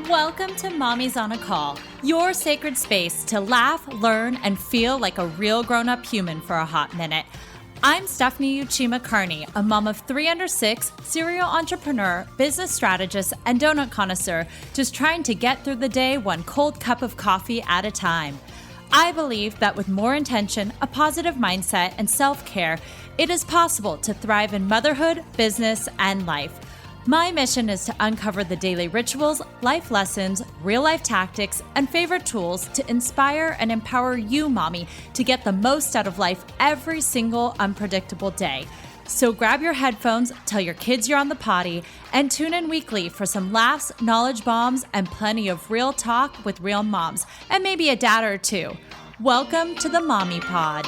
Welcome to Mommy's on a Call, your sacred space to laugh, learn, and feel like a real grown-up human for a hot minute. I'm Stephanie Uchima Carney, a mom of 3 under 6, serial entrepreneur, business strategist, and donut connoisseur, just trying to get through the day one cold cup of coffee at a time. I believe that with more intention, a positive mindset, and self-care, it is possible to thrive in motherhood, business, and life. My mission is to uncover the daily rituals, life lessons, real-life tactics, and favorite tools to inspire and empower you, mommy, to get the most out of life every single unpredictable day. So grab your headphones, tell your kids you're on the potty, and tune in weekly for some laughs, knowledge bombs, and plenty of real talk with real moms, and maybe a dad or two. Welcome to the Mommy Pod.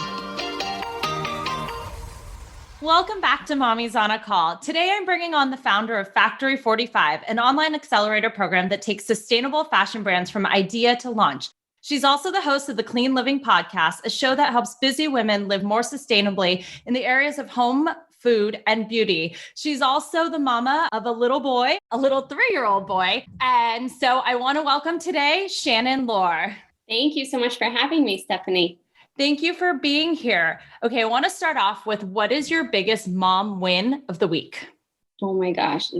Welcome back to Mommy's on a Call. Today, I'm bringing on the founder of Factory 45, an online accelerator program that takes sustainable fashion brands from idea to launch. She's also the host of the Clean Living Podcast, a show that helps busy women live more sustainably in the areas of home, food, and beauty. She's also the mama of a little boy, a little 3-year-old boy. And so I want to welcome today, Shannon Lohr. Thank you so much for having me, Stephanie. Thank you for being here. Okay, I want to start off with, what is your biggest mom win of the week? Oh my gosh,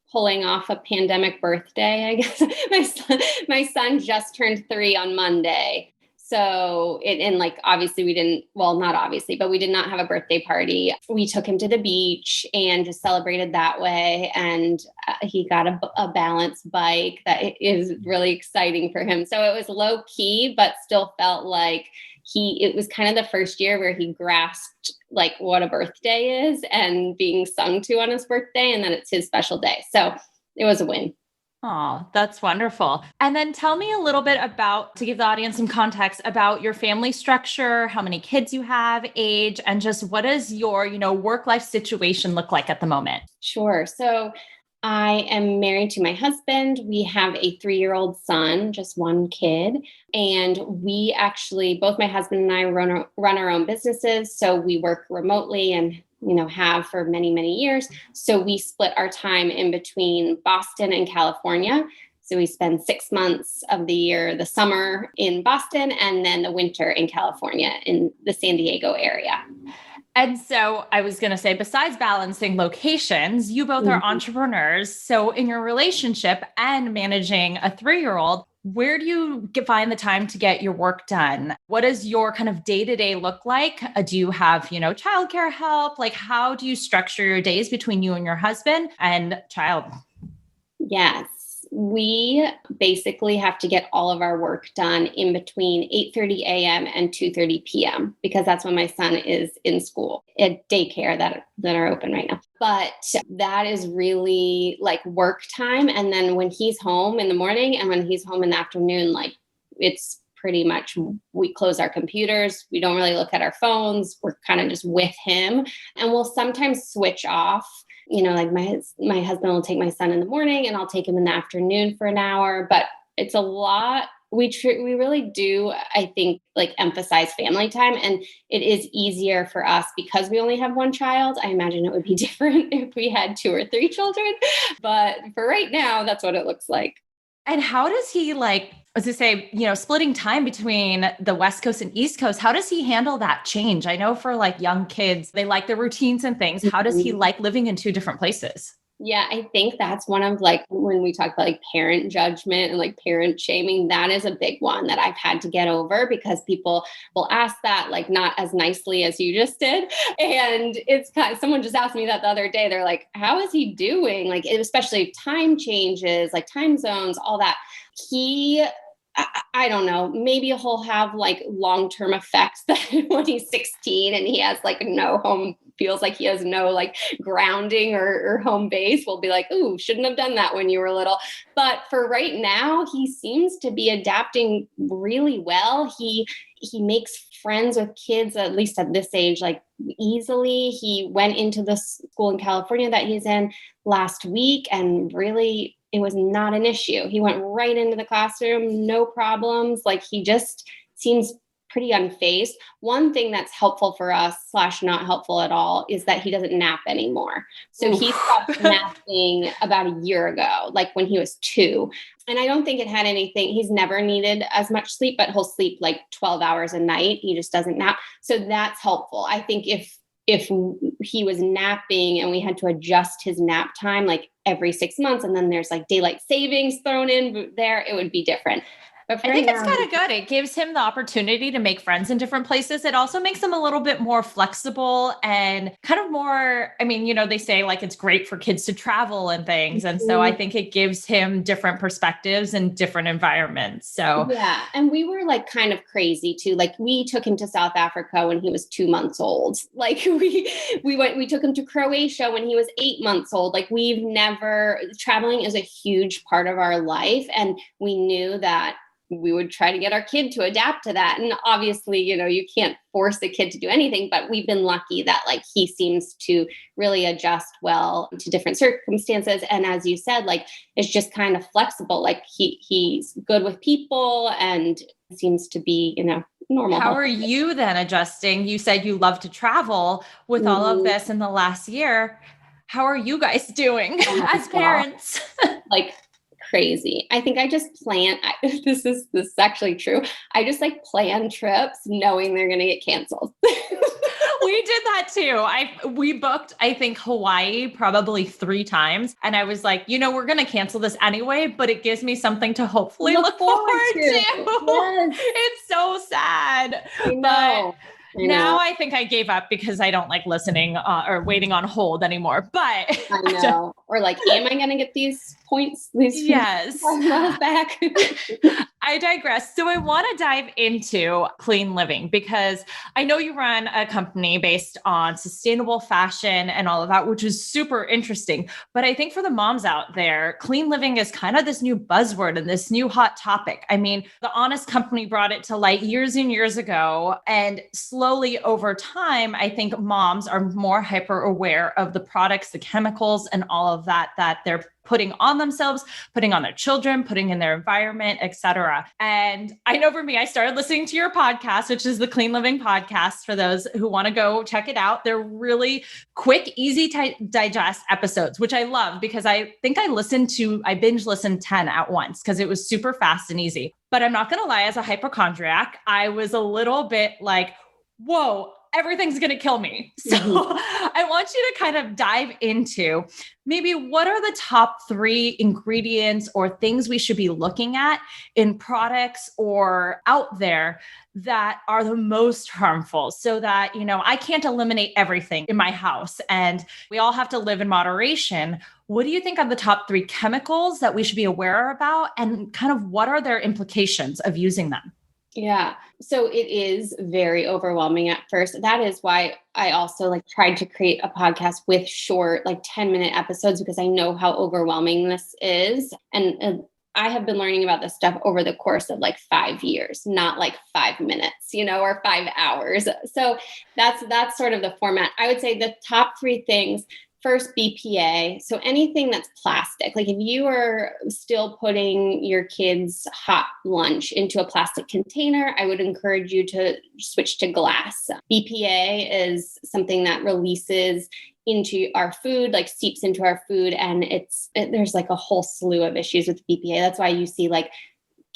pulling off a pandemic birthday, I guess. My son just turned 3 on Monday. So obviously we did not have a birthday party. We took him to the beach and just celebrated that way. And he got a balance bike that is really exciting for him. So it was low key, but still felt like it was kind of the first year where he grasped like what a birthday is and being sung to on his birthday, and then it's his special day. So it was a win. Oh, that's wonderful. And then tell me a little bit about, to give the audience some context about your family structure, how many kids you have, age, and just what does your, work-life situation look like at the moment? Sure. So I am married to my husband. We have a 3-year-old son, just one kid. And we actually, both my husband and I run our own businesses. So we work remotely and, have for many, many years. So we split our time in between Boston and California. So we spend 6 months of the year, the summer in Boston, and then the winter in California in the San Diego area. And so I was going to say, besides balancing locations, you both are entrepreneurs. So in your relationship and managing a 3-year-old, where do you find the time to get your work done? What does your kind of day-to-day look like? Do you have, childcare help? Like, how do you structure your days between you and your husband and child? Yes. We basically have to get all of our work done in between 8:30 a.m. and 2:30 p.m. because that's when my son is in school at daycare that are open right now. But that is really like work time. And then when he's home in the morning and when he's home in the afternoon, like it's pretty much, we close our computers. We don't really look at our phones. We're kind of just with him, and we'll sometimes switch off. Like my husband will take my son in the morning and I'll take him in the afternoon for an hour, but it's a lot. We really do, I think, like emphasize family time, and it is easier for us because we only have one child. I imagine it would be different if we had 2 or 3 children, but for right now, that's what it looks like. And how does he splitting time between the West Coast and East Coast, how does he handle that change? I know for like young kids, they like their routines and things. How does he like living in 2 different places? Yeah, I think that's one of like, when we talk about like parent judgment and like parent shaming, that is a big one that I've had to get over because people will ask that like not as nicely as you just did. And it's kind of, someone just asked me that the other day. They're like, how is he doing? Like, especially time changes, like time zones, all that. I don't know, maybe he'll have like long-term effects that when he's 16 and he has like no home, feels like he has no like grounding or home base. We'll be like, ooh, shouldn't have done that when you were little. But for right now, he seems to be adapting really well. He makes friends with kids, at least at this age, like easily. He went into the school in California that he's in last week and really, it was not an issue. He went right into the classroom, no problems. Like he just seems pretty unfazed. One thing that's helpful for us / not helpful at all is that he doesn't nap anymore. So he stopped napping about a year ago, like when he was 2. And I don't think it had anything. He's never needed as much sleep, but he'll sleep like 12 hours a night. He just doesn't nap. So that's helpful. I think if he was napping and we had to adjust his nap time like every 6 months, and then there's like daylight savings thrown in there, it would be different. But I think it's kind of good. It gives him the opportunity to make friends in different places. It also makes him a little bit more flexible and kind of more, I mean, they say like it's great for kids to travel and things. And so I think it gives him different perspectives and different environments. So yeah. And we were like kind of crazy too. Like we took him to South Africa when he was 2 months old. Like we took him to Croatia when he was 8 months old. Like traveling is a huge part of our life. And we knew that we would try to get our kid to adapt to that. And obviously, you can't force a kid to do anything, but we've been lucky that like he seems to really adjust well to different circumstances. And as you said, like it's just kind of flexible. Like he's good with people and seems to be, normal. How are you then adjusting? You said you love to travel with all of this in the last year. How are you guys doing as parents? Like crazy. I think I just plan. This is actually true. I just like plan trips knowing they're going to get canceled. We did that too. We booked, I think, Hawaii probably 3 times. And I was like, we're going to cancel this anyway, but it gives me something to hopefully look forward to. Yes. It's so sad. I know. Now I think I gave up because I don't like listening or waiting on hold anymore. But I know. Or like, am I going to get these points? Yes. Back. I digress. So I want to dive into clean living because I know you run a company based on sustainable fashion and all of that, which is super interesting. But I think for the moms out there, clean living is kind of this new buzzword and this new hot topic. I mean, the Honest Company brought it to light years and years ago. And slowly over time, I think moms are more hyper aware of the products, the chemicals, and all of that they're putting on themselves, putting on their children, putting in their environment, etc. And I know for me, I started listening to your podcast, which is the Clean Living Podcast. For those who want to go check it out, they're really quick, easy to digest episodes, which I love because I think I binge listened 10 at once because it was super fast and easy. But I'm not going to lie, as a hypochondriac, I was a little bit like, whoa, everything's going to kill me. So I want you to kind of dive into maybe what are the top 3 ingredients or things we should be looking at in products or out there that are the most harmful so that, I can't eliminate everything in my house and we all have to live in moderation. What do you think are the top 3 chemicals that we should be aware about and kind of what are their implications of using them? Yeah. So it is very overwhelming at first. That is why I also tried to create a podcast with short, 10-minute episodes, because I know how overwhelming this is. And I have been learning about this stuff over the course of 5 years, not 5 minutes, or 5 hours. So that's sort of the format. I would say the top 3 things. First, BPA. So anything that's plastic, like if you are still putting your kids' hot lunch into a plastic container, I would encourage you to switch to glass. BPA is something that releases into our food, seeps into our food. And there's a whole slew of issues with BPA. That's why you see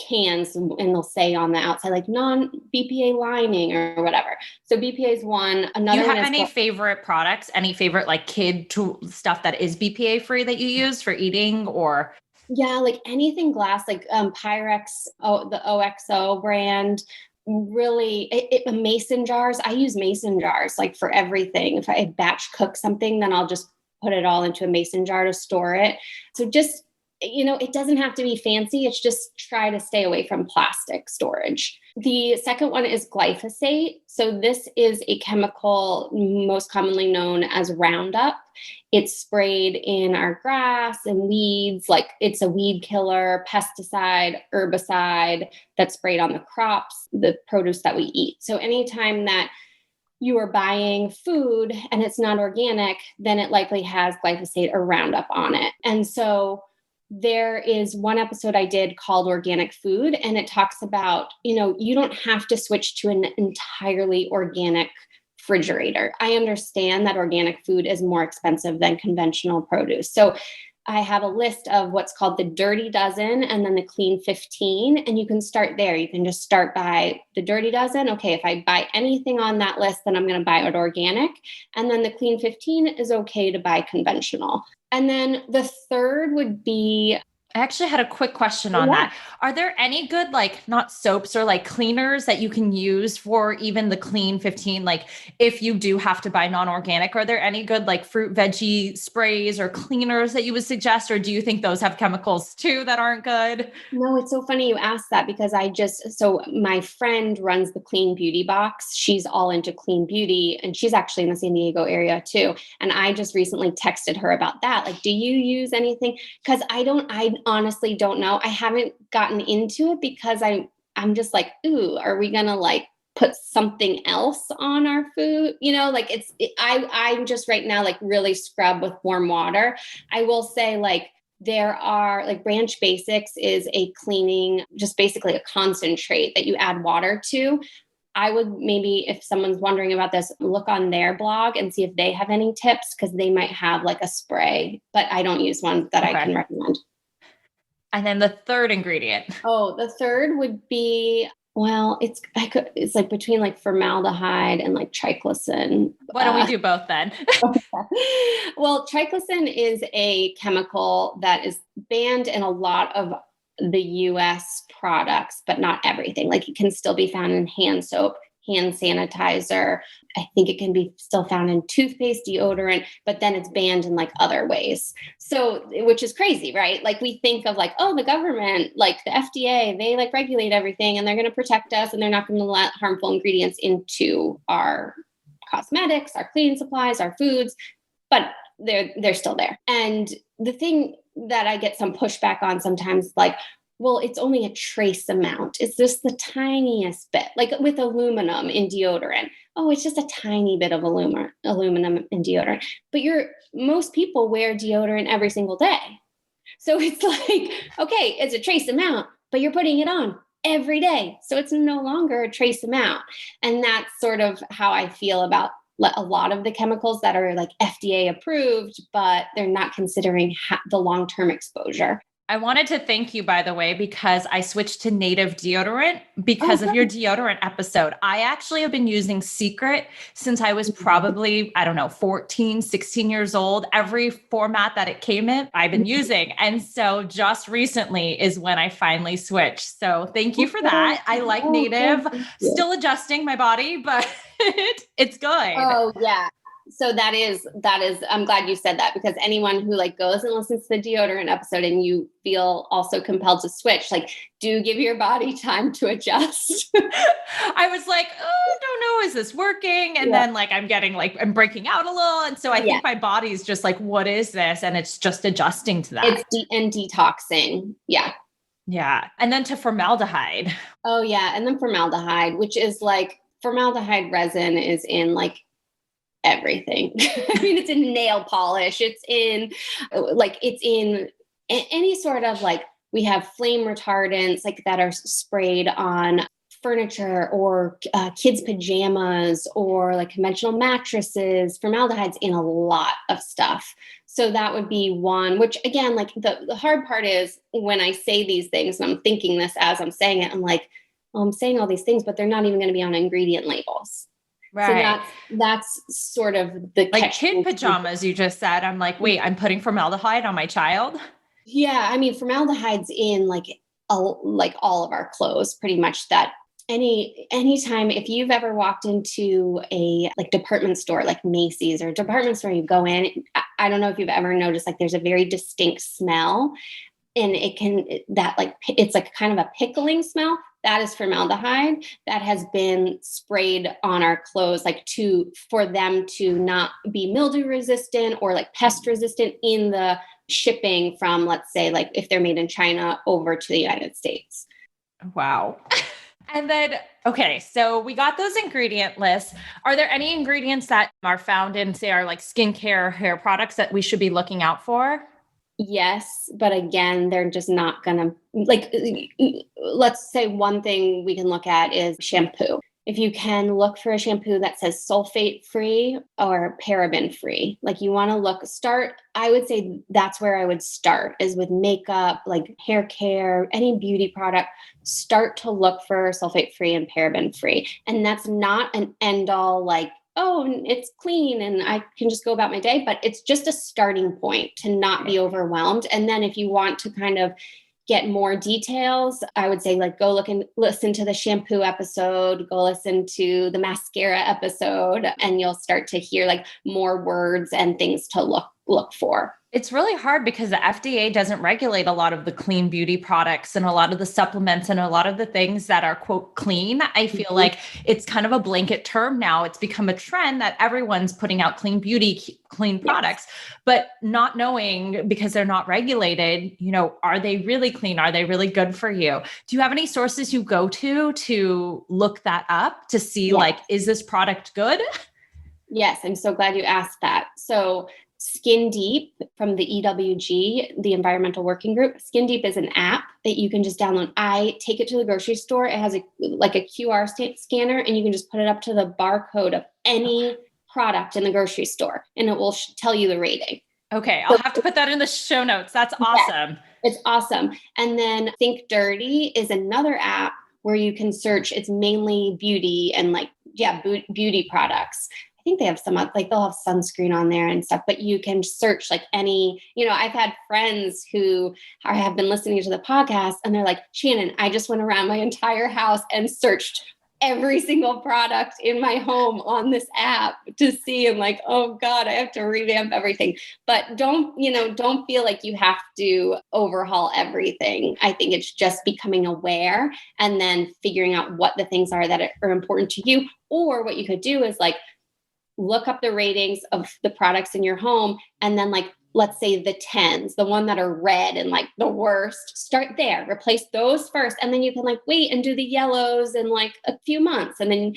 cans and they'll say on the outside non-BPA lining or whatever. So BPA is one. Another Do you have one any favorite products, any favorite kid stuff that is BPA free that you use for eating or? Yeah, anything glass, Pyrex, the OXO brand. Really, mason jars. I use mason jars for everything. If I batch cook something, then I'll just put it all into a mason jar to store it. So just it doesn't have to be fancy. It's just try to stay away from plastic storage. The second one is glyphosate. So this is a chemical most commonly known as Roundup. It's sprayed in our grass and weeds. It's a weed killer, pesticide, herbicide that's sprayed on the crops, the produce that we eat. So anytime that you are buying food and it's not organic, then it likely has glyphosate or Roundup on it. And so there is one episode I did called Organic Food, and it talks about, you don't have to switch to an entirely organic refrigerator. I understand that organic food is more expensive than conventional produce. So I have a list of what's called the Dirty Dozen and then the Clean 15, and you can start there. You can just start by the Dirty Dozen. Okay, if I buy anything on that list, then I'm going to buy it organic. And then the Clean 15 is okay to buy conventional. And then the third would be, I actually had a quick question on that. Are there any good, like, not soaps or like cleaners that you can use for even the Clean 15? Like, if you do have to buy non-organic, are there any good like fruit, veggie sprays or cleaners that you would suggest? Or do you think those have chemicals too that aren't good? No, it's so funny you asked that, because so my friend runs the Clean Beauty box. She's all into clean beauty, and she's actually in the San Diego area too. And I just recently texted her about that. Like, do you use anything? Because I honestly don't know. I haven't gotten into it because I'm just like, ooh, are we gonna like put something else on our food? I'm just right now like really scrub with warm water. I will say, like, there are like Branch Basics is a cleaning, just basically a concentrate that you add water to. I would maybe, if someone's wondering about this, look on their blog and see if they have any tips, because they might have like a spray, but I don't use one that I can recommend. And then the third ingredient. Oh, the third would be, well, it's like between like formaldehyde and like triclosan. Why don't we do both then? Well, triclosan is a chemical that is banned in a lot of the US products, but not everything. Like, it can still be found in hand soap, hand sanitizer. I think it can be still found in toothpaste, deodorant, but then it's banned in like other ways. So, which is crazy, right? Like, we think of like, oh, the government, like the FDA, they like regulate everything and they're going to protect us and they're not going to let harmful ingredients into our cosmetics, our cleaning supplies, our foods, but they're still there. And the thing that I get some pushback on sometimes, like, well, it's only a trace amount. It's just the tiniest bit, like with aluminum in deodorant. Oh, it's just a tiny bit of aluminum in deodorant. But most people wear deodorant every single day. So it's like, okay, it's a trace amount, but you're putting it on every day. So it's no longer a trace amount. And that's sort of how I feel about a lot of the chemicals that are like FDA approved, but they're not considering the long-term exposure. I wanted to thank you, by the way, because I switched to native deodorant because of your deodorant episode. I actually have been using Secret since I was probably, 14, 16 years old. Every format that it came in, I've been using. And so just recently is when I finally switched. So thank you for that. I like native, still adjusting my body, but it's good. Oh, yeah. So that is, I'm glad you said that, because anyone who like goes and listens to the deodorant episode and you feel also compelled to switch, like, do give your body time to adjust. I was like, oh, don't know, is this working? And then like, I'm breaking out a little. And so I think my body's just like, what is this? And it's just adjusting to that. It's and detoxing. Yeah. Yeah. And then to formaldehyde. Oh yeah. And then formaldehyde, which is like, formaldehyde resin is in like everything. I mean, it's in nail polish. It's in any sort of like, we have flame retardants like that are sprayed on furniture or kids' pajamas or like conventional mattresses. Formaldehyde's in a lot of stuff. So that would be one, which again, like the hard part is when I say these things and I'm thinking this as I'm saying it, I'm like, well, I'm saying all these things, but they're not even going to be on ingredient labels. Right. So that's sort of the like kid pajamas you just said. I'm like, wait, I'm putting formaldehyde on my child? Yeah. I mean, formaldehyde's in like all of our clothes, pretty much. That anytime, if you've ever walked into a like department store, like Macy's or department store, you go in, I don't know if you've ever noticed, like there's a very distinct smell, and it's like kind of a pickling smell. That is formaldehyde that has been sprayed on our clothes, like for them to not be mildew resistant or like pest resistant in the shipping from, let's say, like if they're made in China over to the United States. Wow. And then, okay, so we got those ingredient lists. Are there any ingredients that are found in, say, our like skincare hair products that we should be looking out for? Yes, but again, they're just not gonna like, let's say one thing we can look at is shampoo. If you can look for a shampoo that says sulfate free or paraben free, like you want to I would say that's where I would start is with makeup, like hair care, any beauty product, start to look for sulfate free and paraben free. And that's not an end all like, oh, it's clean and I can just go about my day. But it's just a starting point to not be overwhelmed. And then if you want to kind of get more details, I would say like go look and listen to the shampoo episode, go listen to the mascara episode, and you'll start to hear like more words and things to look for. It's really hard because the FDA doesn't regulate a lot of the clean beauty products and a lot of the supplements and a lot of the things that are quote clean. I feel like it's kind of a blanket term now. It's become a trend that everyone's putting out clean beauty, clean products, but not knowing because they're not regulated, are they really clean? Are they really good for you? Do you have any sources you go to look that up to see like, is this product good? Yes, I'm so glad you asked that. So Skin Deep from the EWG, the Environmental Working Group. Skin Deep is an app that you can just download. I take it to the grocery store. It has a QR scanner, and you can just put it up to the barcode of any product in the grocery store, and it will tell you the rating. Okay, I'll have to put that in the show notes. That's awesome. It's awesome. And then Think Dirty is another app where you can search. It's mainly beauty and beauty products. I think they have some, like they'll have sunscreen on there and stuff, but you can search like any, I've had friends who have been listening to the podcast and they're like, Shannon, I just went around my entire house and searched every single product in my home on this app to see. And like, oh God, I have to revamp everything. But don't feel like you have to overhaul everything. I think it's just becoming aware and then figuring out what the things are that are important to you. Or what you could do is like, look up the ratings of the products in your home. And then like, let's say the 10s, the one that are red and like the worst, start there, replace those first. And then you can like wait and do the yellows in like a few months. And then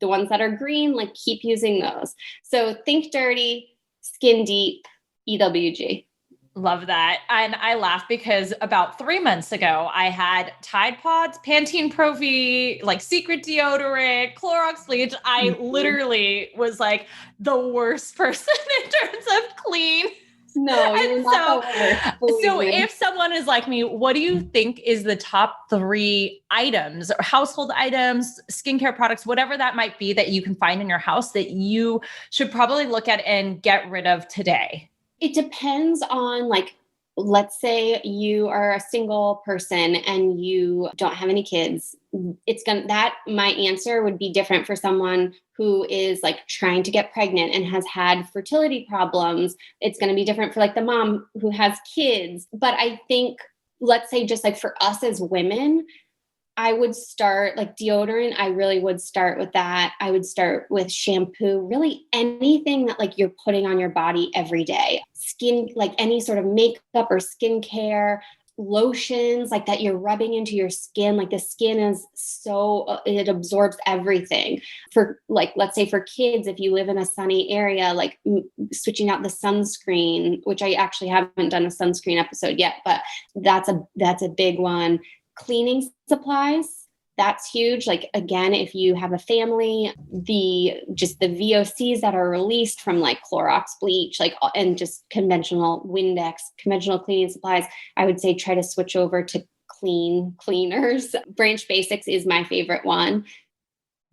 the ones that are green, like keep using those. So Think Dirty, Skin Deep, EWG. Love that. And I laugh because about 3 months ago, I had Tide Pods, Pantene Pro V, like Secret Deodorant, Clorox bleach. I literally was like the worst person in terms of clean. No, you're not the worst. So if someone is like me, what do you think is the top 3 items or household items, skincare products, whatever that might be that you can find in your house that you should probably look at and get rid of today? It depends on like, let's say you are a single person and you don't have any kids. My answer would be different for someone who is like trying to get pregnant and has had fertility problems. It's going to be different for like the mom who has kids. But I think, let's say just like for us as women, I would start like deodorant. I really would start with that. I would start with shampoo, really anything that like you're putting on your body every day. Skin, like any sort of makeup or skincare, lotions like that you're rubbing into your skin. Like the skin is it absorbs everything. For like, let's say for kids, if you live in a sunny area, like switching out the sunscreen, which I actually haven't done a sunscreen episode yet, but that's a big one. Cleaning supplies, that's huge. Like again, if you have a family, the VOCs that are released from like Clorox bleach, like and just conventional Windex, conventional cleaning supplies, I would say try to switch over to cleaners. Branch Basics is my favorite one.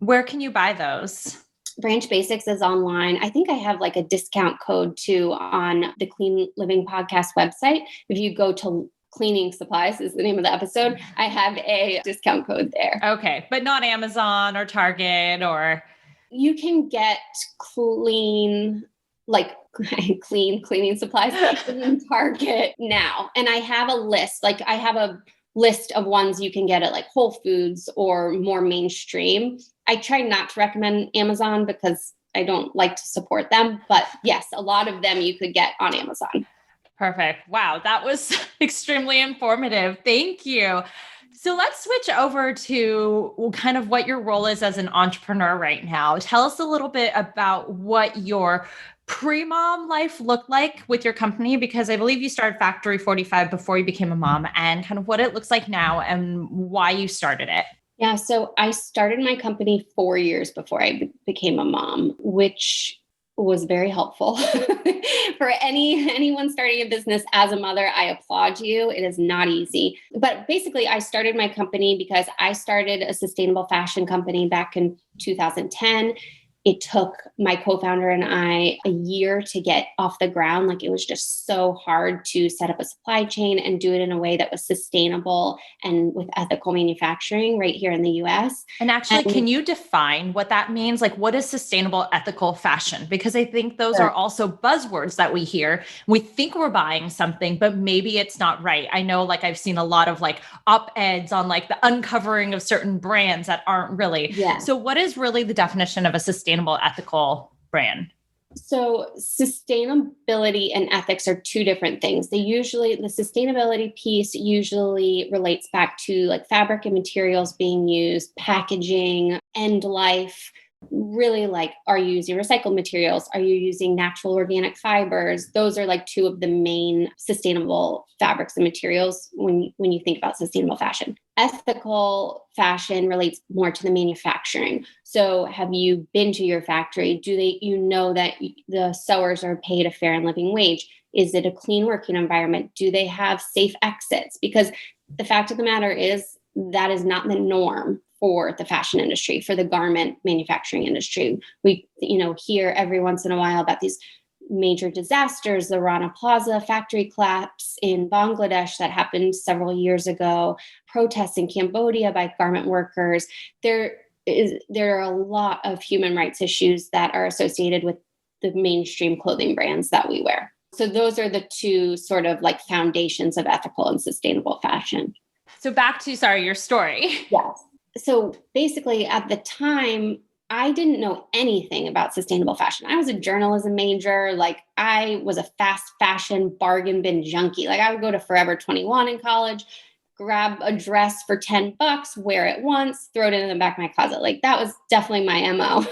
Where can you buy those? Branch Basics is online. I think I have like a discount code too on the Clean Living Podcast website. If you go to Cleaning Supplies is the name of the episode, I have a discount code there. Okay, but not Amazon or Target or... You can get cleaning supplies in Target now. And I have a list, of ones you can get at like Whole Foods or more mainstream. I try not to recommend Amazon because I don't like to support them. But yes, a lot of them you could get on Amazon. Perfect. Wow. That was extremely informative. Thank you. So let's switch over to kind of what your role is as an entrepreneur right now. Tell us a little bit about what your pre-mom life look like with your company? Because I believe you started Factory 45 before you became a mom, and kind of what it looks like now and why you started it. Yeah, so I started my company 4 years before I became a mom, which was very helpful for anyone starting a business as a mother. I applaud you. It is not easy. But basically, I started my company because I started a sustainable fashion company back in 2010. It took my co-founder and I a year to get off the ground. Like, it was just so hard to set up a supply chain and do it in a way that was sustainable and with ethical manufacturing right here in the US. And actually, can you define what that means? Like, what is sustainable, ethical fashion? Because I think those are also buzzwords that we hear. We think we're buying something, but maybe it's not right. I know, like, I've seen a lot of like op-eds on like the uncovering of certain brands that aren't really. Yeah. So what is really the definition of a sustainable, ethical brand? So sustainability and ethics are two different things. The sustainability piece usually relates back to like fabric and materials being used, packaging, end life. Really, like, are you using recycled materials? Are you using natural organic fibers? Those are like two of the main sustainable fabrics and materials when you think about sustainable fashion. Ethical fashion relates more to the manufacturing. So have you been to your factory? You know that the sewers are paid a fair and living wage? Is it a clean working environment? Do they have safe exits? Because the fact of the matter is that is not the norm for the fashion industry, for the garment manufacturing industry. We, hear every once in a while about these major disasters, the Rana Plaza factory collapse in Bangladesh that happened several years ago, protests in Cambodia by garment workers. There are a lot of human rights issues that are associated with the mainstream clothing brands that we wear. So those are the two sort of like foundations of ethical and sustainable fashion. So back to, your story. Yes. So basically, at the time, I didn't know anything about sustainable fashion. I was a journalism major. Like, I was a fast fashion bargain bin junkie. Like, I would go to Forever 21 in college, grab a dress for $10, wear it once, throw it in the back of my closet. Like, that was definitely my MO.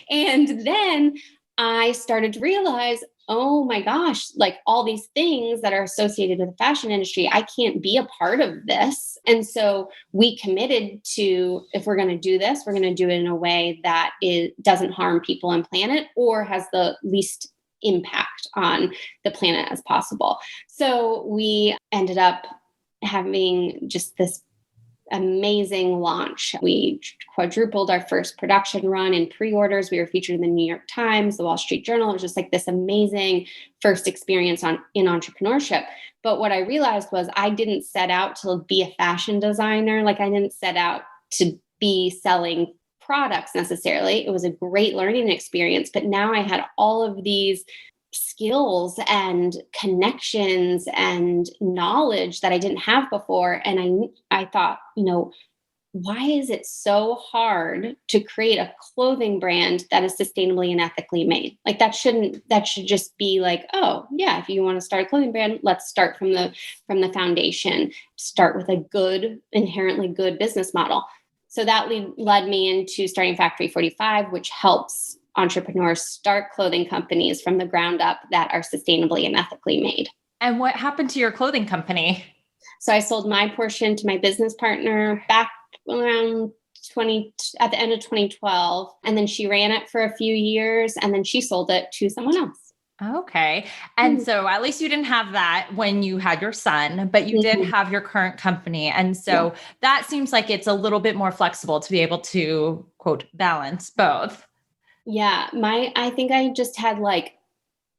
And then I started to realize, oh my gosh, like, all these things that are associated with the fashion industry, I can't be a part of this. And so we committed to, if we're going to do this, we're going to do it in a way that it doesn't harm people and planet, or has the least impact on the planet as possible. So we ended up having just this amazing launch. We quadrupled our first production run in pre-orders. We were featured in the New York Times, the Wall Street Journal. It was just like this amazing first experience in entrepreneurship. But what I realized was I didn't set out to be a fashion designer. Like, I didn't set out to be selling products necessarily. It was a great learning experience. But now I had all of these skills and connections and knowledge that I didn't have before. And I thought, why is it so hard to create a clothing brand that is sustainably and ethically made? Like, that should just be like, oh yeah, if you want to start a clothing brand, let's start from the foundation, start with a inherently good business model. So that led me into starting Factory 45, which helps entrepreneurs start clothing companies from the ground up that are sustainably and ethically made. And what happened to your clothing company? So I sold my portion to my business partner back around at the end of 2012. And then she ran it for a few years, and then she sold it to someone else. Okay. And so at least you didn't have that when you had your son, but you did have your current company. And so that seems like it's a little bit more flexible to be able to, quote, balance both. Yeah. I think I just had like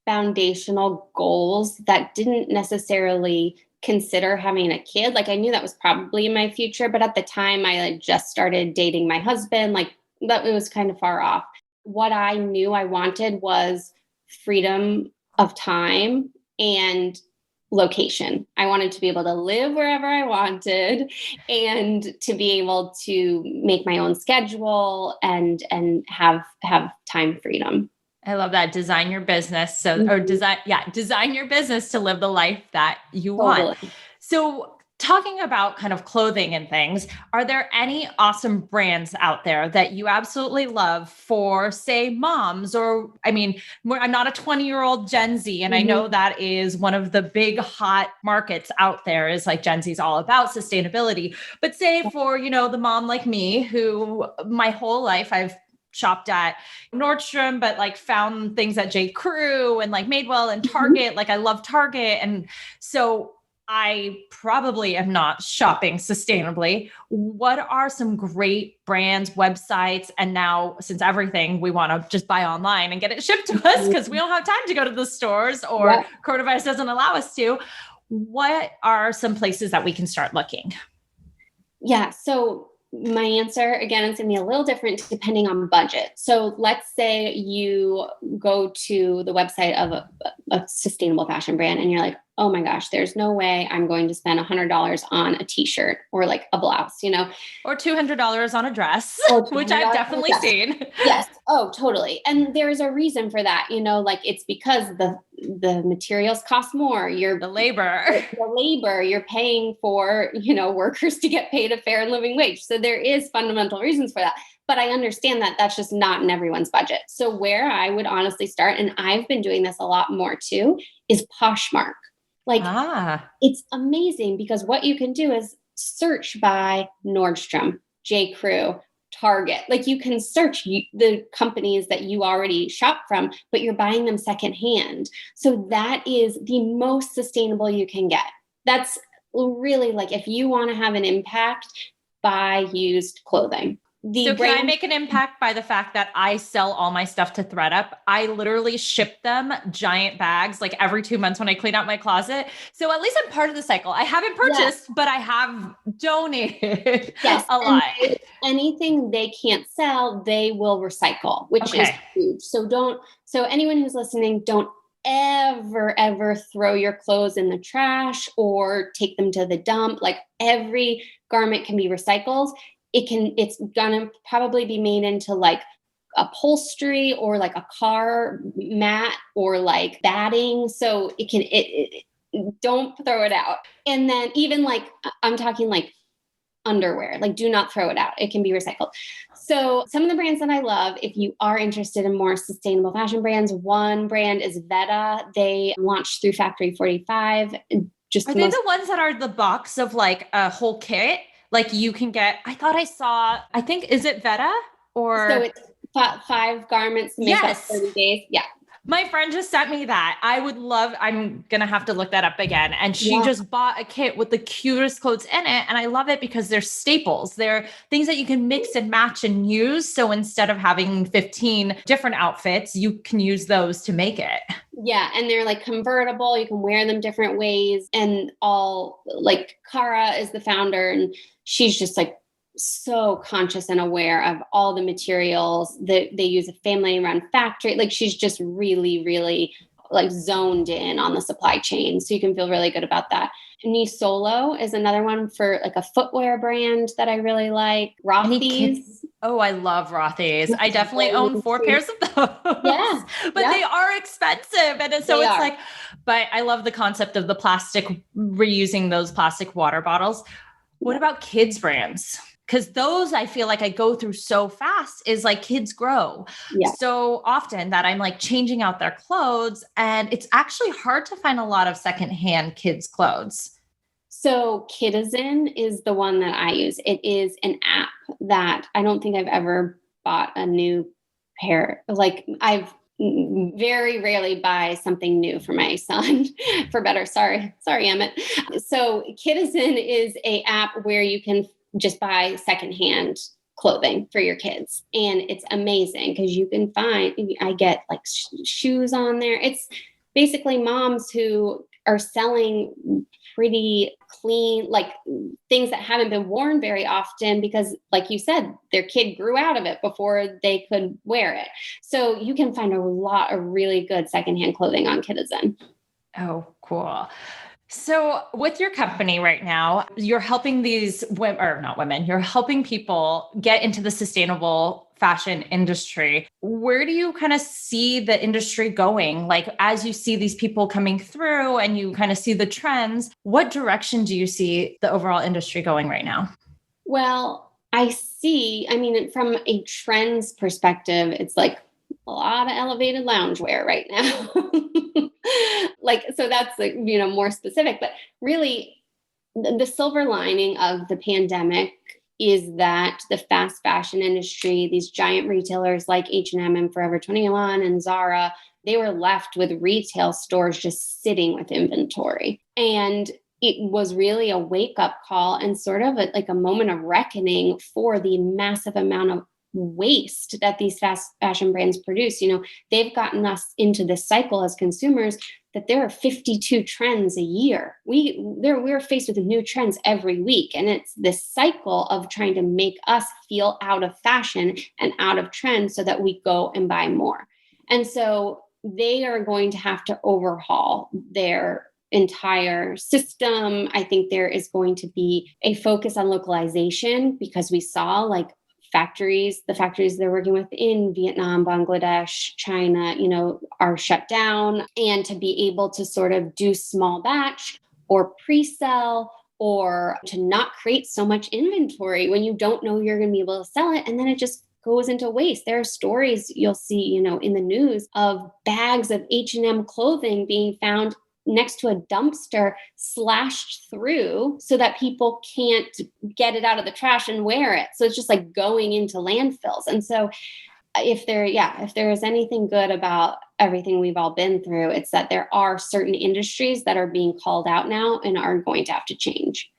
foundational goals that didn't necessarily consider having a kid. Like, I knew that was probably in my future, but at the time I had just started dating my husband. Like, that it was kind of far off. What I knew I wanted was freedom of time and location. I wanted to be able to live wherever I wanted and to be able to make my own schedule and have time freedom. I love that. Design your business. Design your business to live the life that you want. So talking about kind of clothing and things, are there any awesome brands out there that you absolutely love for, say, moms? Or, I mean, I'm not a 20-year-old Gen Z, and I know that is one of the big hot markets out there, is like Gen Z is all about sustainability. But say for, the mom like me, who my whole life I've shopped at Nordstrom, but like found things at J. Crew and like Madewell and Target. Like I love Target. And so I probably am not shopping sustainably. What are some great brands, websites? And now, since everything we want to just buy online and get it shipped to us because we don't have time to go to the stores, or coronavirus doesn't allow us to, what are some places that we can start looking? Yeah. So my answer, again, is going to be a little different depending on budget. So let's say you go to the website of a sustainable fashion brand and you're like, oh my gosh, there's no way I'm going to spend $100 on a t-shirt or like a blouse, or $200 on a dress, which I've definitely seen. Yes. Oh, totally. And there's a reason for that, like it's because the materials cost more. The labor you're paying for, workers to get paid a fair and living wage. So there is fundamental reasons for that. But I understand that that's just not in everyone's budget. So where I would honestly start, and I've been doing this a lot more too, is Poshmark. It's amazing because what you can do is search by Nordstrom, J. Crew, Target. Like you can search the companies that you already shop from, but you're buying them secondhand. So that is the most sustainable you can get. That's really like, if you want to have an impact, buy used clothing. So can I make an impact by the fact that I sell all my stuff to ThredUp? I literally ship them giant bags like every 2 months when I clean out my closet. So at least I'm part of the cycle. I haven't purchased, but I have donated a lot. Anything they can't sell, they will recycle, which is huge. So anyone who's listening, don't ever throw your clothes in the trash or take them to the dump. Like every garment can be recycled. It's gonna probably be made into like upholstery or like a car mat or like batting. So it don't throw it out. And then even like, I'm talking like underwear, like do not throw it out. It can be recycled. So some of the brands that I love, if you are interested in more sustainable fashion brands, one brand is Veta. They launched through Factory 45. Are they the ones that are the box of like a whole kit? Like you can get, I think, is it Veta or? So it's 5 garments to make up 30 days. Yeah. My friend just sent me that. I'm going to have to look that up again. And she just bought a kit with the cutest clothes in it. And I love it because they're staples. They're things that you can mix and match and use. So instead of having 15 different outfits, you can use those to make it. Yeah. And they're like convertible. You can wear them different ways. And Cara is the founder, and she's just like so conscious and aware of all the materials that they use, a family run factory. Like she's just really, really like zoned in on the supply chain. So you can feel really good about that. Nisolo is another one for like a footwear brand that I really like. Rothy's. Oh, I love Rothy's. I definitely own 4 pairs of those. Yeah. But they are expensive. And so it's like, but I love the concept of the plastic, reusing those plastic water bottles. What about kids brands? Because those I feel like I go through so fast, is like kids grow so often that I'm like changing out their clothes, and it's actually hard to find a lot of secondhand kids clothes. So Kidizen is the one that I use. It is an app that I don't think I've ever bought a new pair. Like I've very rarely buy something new for my son for better. Sorry, Emmett. So Kidizen is a app where you can just buy secondhand clothing for your kids. And it's amazing because you can I get like shoes on there. It's basically moms who are selling pretty clean, like things that haven't been worn very often because, like you said, their kid grew out of it before they could wear it. So you can find a lot of really good secondhand clothing on Kidizen. Oh, cool. So with your company right now, you're helping these women, or not women, you're helping people get into the sustainable fashion industry. Where do you kind of see the industry going? Like, as you see these people coming through and you kind of see the trends, what direction do you see the overall industry going right now? Well, I mean, from a trends perspective, it's like a lot of elevated loungewear right now. Like, so that's like, more specific, but really the silver lining of the pandemic is that the fast fashion industry, these giant retailers like H&M and Forever 21 and Zara, they were left with retail stores just sitting with inventory. And it was really a wake up call and sort of like a moment of reckoning for the massive amount of waste that these fast fashion brands produce. They've gotten us into this cycle as consumers that there are 52 trends a year. We're faced with new trends every week. And it's this cycle of trying to make us feel out of fashion and out of trend so that we go and buy more. And so they are going to have to overhaul their entire system. I think there is going to be a focus on localization because we saw like the factories they're working with in Vietnam, Bangladesh, China, are shut down. And to be able to sort of do small batch or pre-sell or to not create so much inventory when you don't know you're going to be able to sell it. And then it just goes into waste. There are stories you'll see, in the news of bags of H&M clothing being found next to a dumpster slashed through so that people can't get it out of the trash and wear it. So it's just like going into landfills. And so if there is anything good about everything we've all been through, it's that there are certain industries that are being called out now and are going to have to change.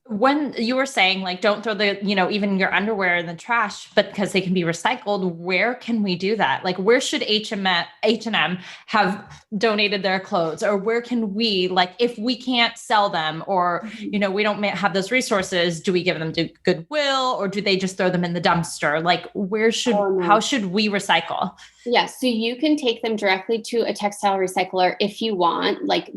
When you were saying like, don't throw even your underwear in the trash, but because they can be recycled, where can we do that? Like, where should H&M have donated their clothes, or where can we, like, if we can't sell them or, we don't have those resources, do we give them to Goodwill or do they just throw them in the dumpster? Like, how should we recycle? Yes. So you can take them directly to a textile recycler if you want. Like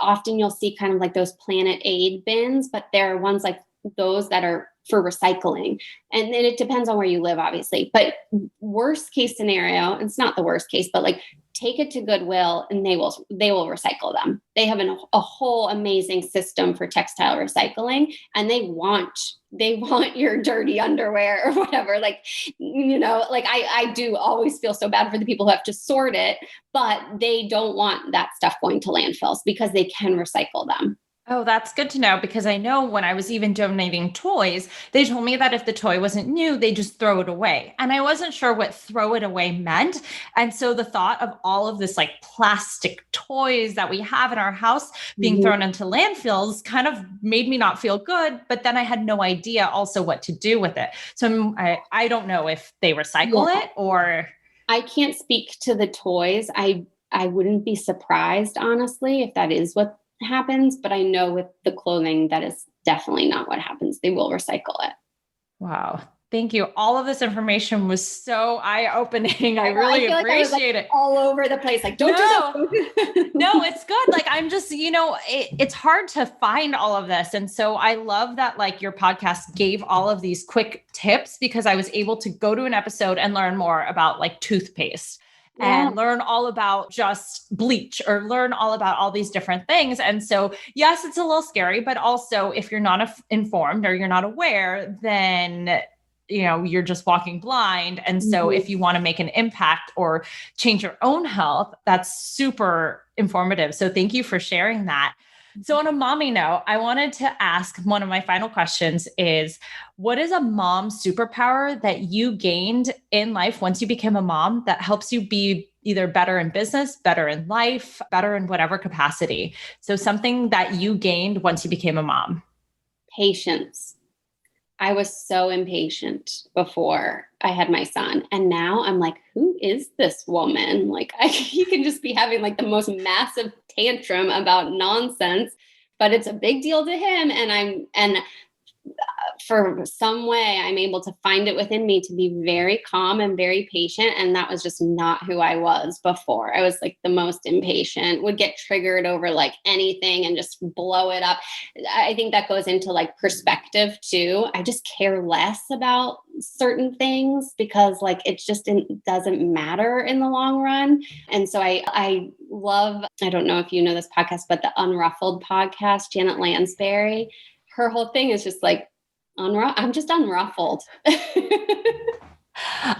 often you'll see kind of like those Planet Aid bins, but there are ones like those that are for recycling. And then it depends on where you live, obviously. But worst case scenario, it's not the worst case, but like take it to Goodwill and they will recycle them. They have a whole amazing system for textile recycling, and they want your dirty underwear or whatever. Like, I do always feel so bad for the people who have to sort it, but they don't want that stuff going to landfills because they can recycle them. Oh, that's good to know, because I know when I was even donating toys, they told me that if the toy wasn't new, they just throw it away. And I wasn't sure what throw it away meant. And so the thought of all of this like plastic toys that we have in our house being thrown into landfills kind of made me not feel good. But then I had no idea also what to do with it. So I don't know if they recycle it or... I can't speak to the toys. I wouldn't be surprised, honestly, if that is what happens, but I know with the clothing, that is definitely not what happens. They will recycle it. Wow. Thank you. All of this information was so eye-opening. I really appreciate it. All over the place. Like, don't do that. No, it's good. Like, I'm just, it's hard to find all of this. And so I love that, like, your podcast gave all of these quick tips, because I was able to go to an episode and learn more about like toothpaste. And learn all about just bleach, or learn all about all these different things. And so, yes, it's a little scary, but also if you're not informed or you're not aware, then, you're just walking blind. And so if you want to make an impact or change your own health, that's super informative. So thank you for sharing that. So on a mommy note, I wanted to ask, one of my final questions is, what is a mom superpower that you gained in life once you became a mom that helps you be either better in business, better in life, better in whatever capacity? So something that you gained once you became a mom. Patience. I was so impatient before I had my son. And now I'm like, who is this woman? Like, you can just be having like the most massive tantrum about nonsense, but it's a big deal to him. And for some way, I'm able to find it within me to be very calm and very patient. And that was just not who I was before. I was like the most impatient, would get triggered over like anything and just blow it up. I think that goes into like perspective too. I just care less about certain things because like it just doesn't matter in the long run. And so I love, I don't know if you know this podcast, but the Unruffled podcast, Janet Lansbury, her whole thing is just like, I'm just unruffled.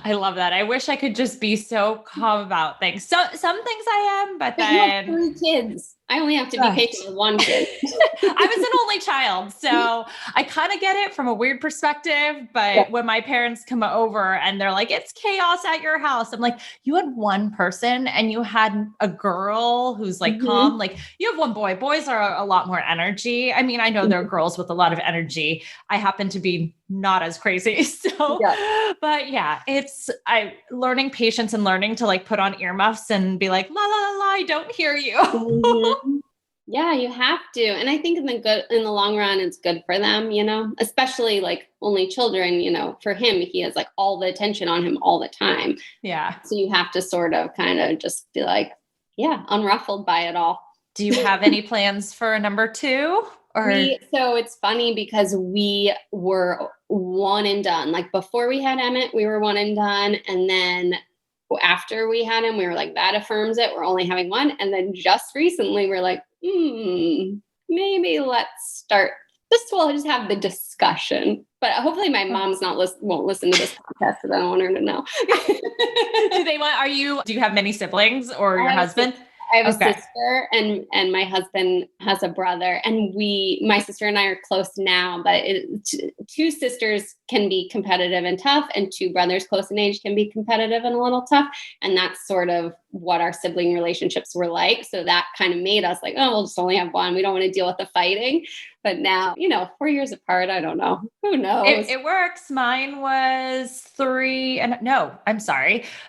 I love that. I wish I could just be so calm about things. So some things I am, but you then have 3 kids. I only have to be patient with 1 kid. I was an only child, so I kind of get it from a weird perspective. But when my parents come over and they're like, it's chaos at your house, I'm like, you had 1 person and you had a girl who's like calm. Like you have 1 boy. Boys are a lot more energy. I mean, I know there are girls with a lot of energy. I happen to be not as crazy. So, but yeah, I learning patience and learning to like put on earmuffs and be like, la, la, la, la, I don't hear you. Yeah, you have to. And I think in the long run, it's good for them, especially like only children, for him, he has like all the attention on him all the time. Yeah. So you have to sort of kind of just be like, unruffled by it all. Do you have any plans for a number 2? So it's funny because we were one and done. Like before we had Emmett, we were one and done. And then after we had him, we were like, that affirms it. We're only having 1. And then just recently we're like, maybe let's start. We'll just have the discussion. But hopefully my mom's won't listen to this podcast because I don't want her to know. Do you have many siblings or your husband? I have a sister and my husband has a brother, and my sister and I are close now, but 2 sisters can be competitive and tough, and 2 brothers close in age can be competitive and a little tough. And that's sort of what our sibling relationships were like. So that kind of made us like, we'll just only have 1. We don't want to deal with the fighting. But now, 4 years apart, I don't know. Who knows? It works. Mine was 3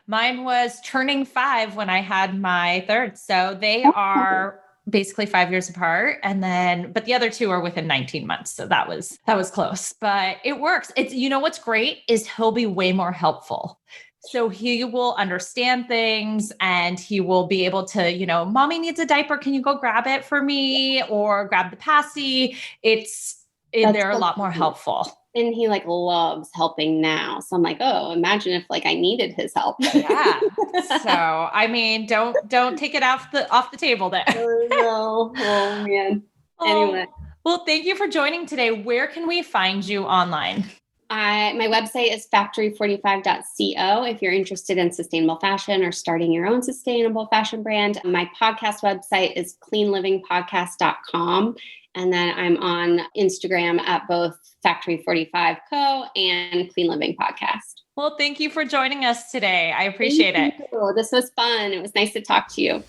Mine was turning 5 when I had my 3rd. So they are basically 5 years apart. And then, but the other 2 are within 19 months. So that was close, but it works. It's, what's great is he'll be way more helpful. So he will understand things and he will be able to, mommy needs a diaper. Can you go grab it for me or grab the passy? They're a lot more helpful. And he like loves helping now. So I'm like, imagine if like I needed his help. Yeah. So, I mean, don't take it off the table there. Oh, no. Oh man. Anyway. Well, thank you for joining today. Where can we find you online? My website is factory45.co if you're interested in sustainable fashion or starting your own sustainable fashion brand. My podcast website is cleanlivingpodcast.com. And then I'm on Instagram at both Factory45Co and Clean Living Podcast. Well, thank you for joining us today. I appreciate it. This was fun. It was nice to talk to you.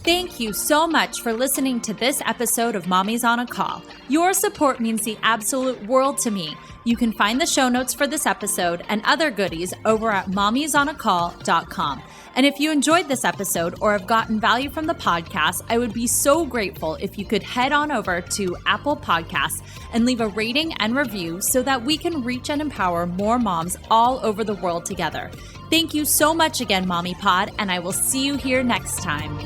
Thank you so much for listening to this episode of Mommy's on a Call. Your support means the absolute world to me. You can find the show notes for this episode and other goodies over at mommysonacall.com. And if you enjoyed this episode or have gotten value from the podcast, I would be so grateful if you could head on over to Apple Podcasts and leave a rating and review so that we can reach and empower more moms all over the world together. Thank you so much again, Mommy Pod, and I will see you here next time.